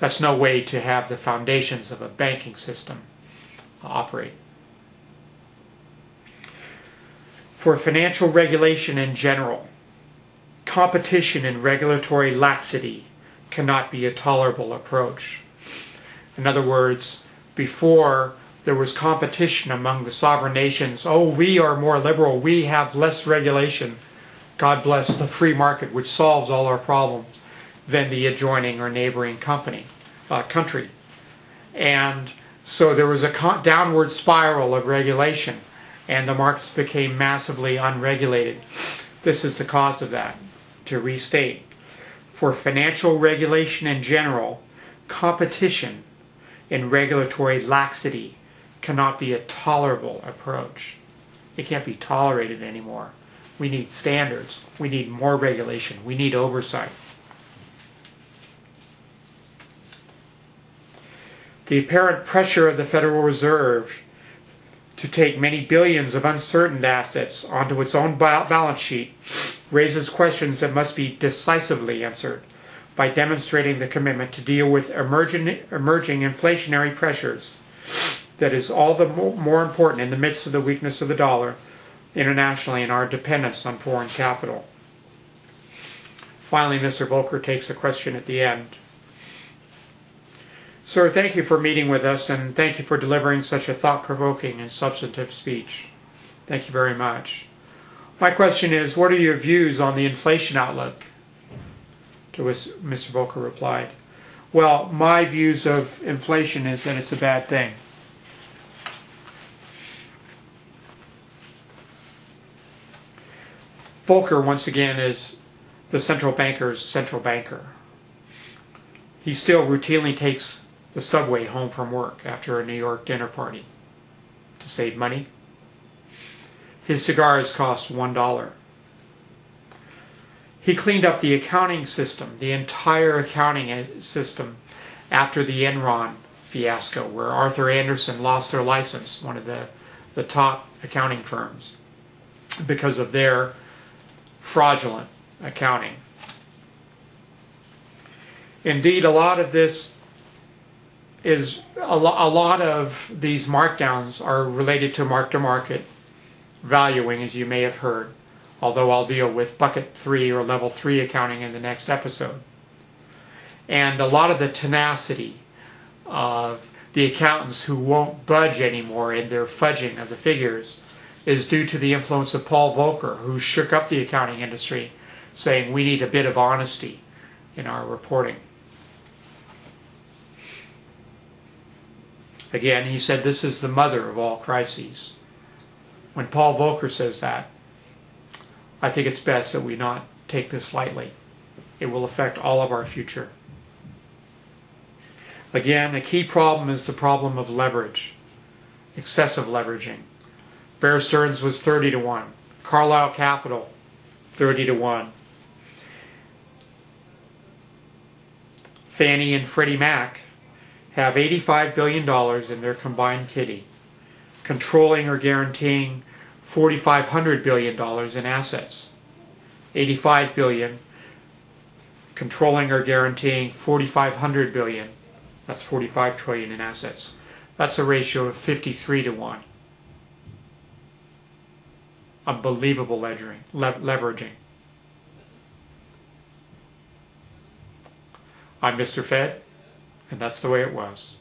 That's no way to have the foundations of a banking system operate. For financial regulation in general, competition and regulatory laxity cannot be a tolerable approach. In other words, before there was competition among the sovereign nations, oh, we are more liberal, we have less regulation, God bless the free market which solves all our problems, than the adjoining or neighboring country. And so there was a downward spiral of regulation, and the markets became massively unregulated. This is the cause of that. To restate, for financial regulation in general, competition and regulatory laxity cannot be a tolerable approach. It can't be tolerated anymore. We need standards. We need more regulation. We need oversight. The apparent pressure of the Federal Reserve to take many billions of uncertain assets onto its own balance sheet raises questions that must be decisively answered by demonstrating the commitment to deal with emerging inflationary pressures that is all the more important in the midst of the weakness of the dollar internationally and our dependence on foreign capital. Finally, Mr. Volcker takes a question at the end. Sir, thank you for meeting with us, and thank you for delivering such a thought-provoking and substantive speech. Thank you very much. My question is, what are your views on the inflation outlook? To which Mr. Volcker replied, well, my views of inflation is that it's a bad thing. Volcker, once again, is the central banker's central banker. He still routinely takes the subway home from work after a New York dinner party to save money. His cigars cost $1. He cleaned up the accounting system, the entire accounting system, after the Enron fiasco, where Arthur Andersen lost their license, one of the top accounting firms, because of their fraudulent accounting. Indeed, a lot of this is a lot of these markdowns are related to mark-to-market valuing, as you may have heard, although I'll deal with bucket 3 or level 3 accounting in the next episode. And a lot of the tenacity of the accountants who won't budge anymore in their fudging of the figures is due to the influence of Paul Volcker, who shook up the accounting industry, saying we need a bit of honesty in our reporting. Again, he said this is the mother of all crises. When Paul Volcker says that, I think it's best that we not take this lightly. It will affect all of our future. Again, a key problem is the problem of leverage, excessive leveraging. Bear Stearns was 30-1. Carlyle Capital, 30-1. Fannie and Freddie Mac have $85 billion in their combined kitty, controlling or guaranteeing $4,500 billion in assets. 85 billion, controlling or guaranteeing 4,500 billion. That's 45 trillion in assets. That's a ratio of 53-1. Unbelievable leveraging. I'm Mr. Fed, and that's the way it was.